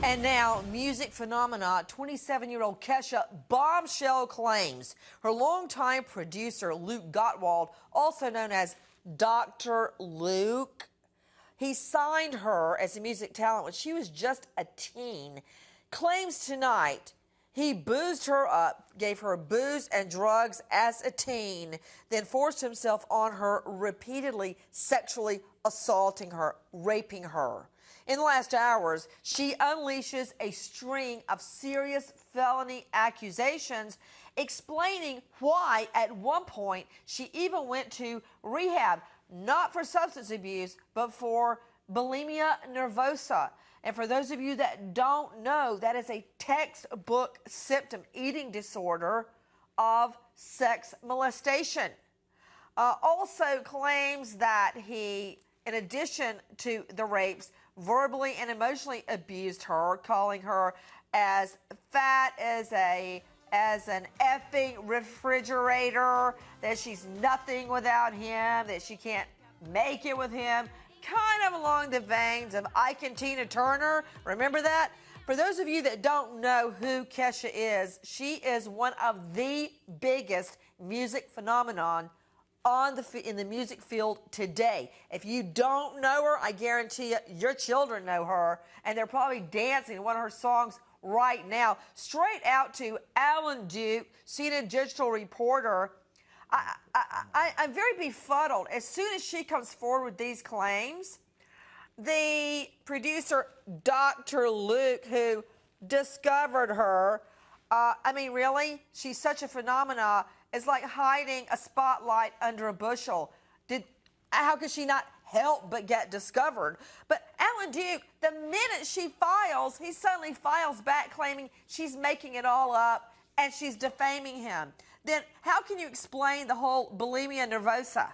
And now, music phenomena, 27-year-old Kesha bombshell claims her longtime producer, Luke Gottwald, also known as Dr. Luke, he signed her as a music talent when she was just a teen, claims tonight he boozed her up, gave her booze and drugs as a teen, then forced himself on her, repeatedly sexually assaulting her, raping her. In the last hours, she unleashes a string of serious felony accusations, explaining why at one point she even went to rehab, not for substance abuse, but for bulimia nervosa. And for those of you that don't know, that is a textbook symptom, eating disorder of sex molestation. Also claims that he, in addition to the rapes, verbally and emotionally abused her, calling her as fat as an effing refrigerator, that she's nothing without him, that she can't make it with him, kind of along the veins of Ike and Tina Turner. Remember that? For those of you that don't know who Kesha is, she is one of the biggest music phenomenon in the music field today. If you don't know her, I guarantee you, your children know her, and they're probably dancing one of her songs right now. Straight out to Alan Duke, CNN digital reporter. I'm very befuddled. As soon as she comes forward with these claims, the producer, Dr. Luke, who discovered her, I mean, really? She's such a phenomenon. It's like hiding a spotlight under a bushel. How could she not help but get discovered? But Alan Duke, the minute she files, he suddenly files back claiming she's making it all up and she's defaming him. Then how can you explain the whole bulimia nervosa?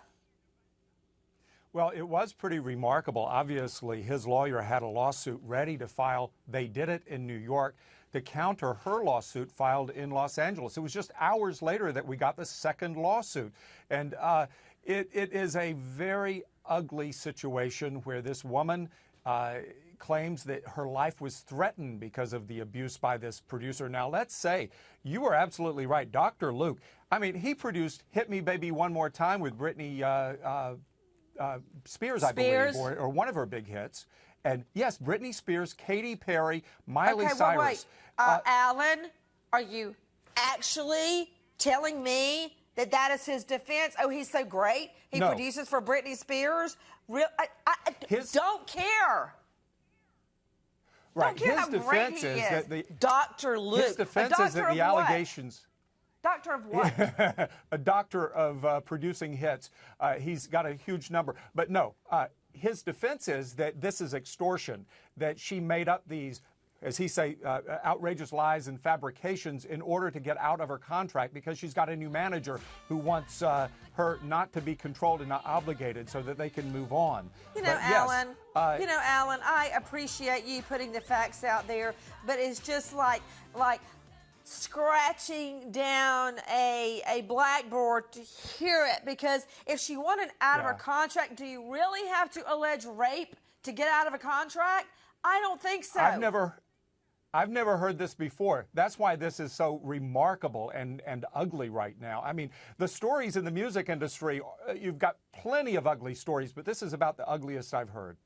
Well, it was pretty remarkable. Obviously, his lawyer had a lawsuit ready to file. They did it in New York to counter her lawsuit filed in Los Angeles. It was just hours later that we got the second lawsuit. And it is a very ugly situation where this woman claims that her life was threatened because of the abuse by this producer. Now, let's say you were absolutely right. Dr. Luke, I mean, he produced Hit Me Baby One More Time with Britney Spears, I believe, or one of her big hits. And yes, Britney Spears, Katy Perry, Miley Cyrus. Wait. Alan, are you actually telling me that that is his defense? Oh, he's so great. He produces for Britney Spears. I don't care. Right. Don't care His how defense great he is that the Dr. Luke. His defense is that the allegations. Doctor of what? A doctor of producing hits. He's got a huge number. But no, his defense is that this is extortion, that she made up these, as he say, outrageous lies and fabrications in order to get out of her contract because she's got a new manager who wants her not to be controlled and not obligated so that they can move on. You know, Alan, Alan, I appreciate you putting the facts out there, but it's just like scratching down a blackboard to hear it, because if she wanted out of her contract, do you really have to allege rape to get out of a contract? I don't think so. I've never heard this before. That's why this is so remarkable and ugly right now. I mean, the stories in the music industry, you've got plenty of ugly stories, but this is about the ugliest I've heard.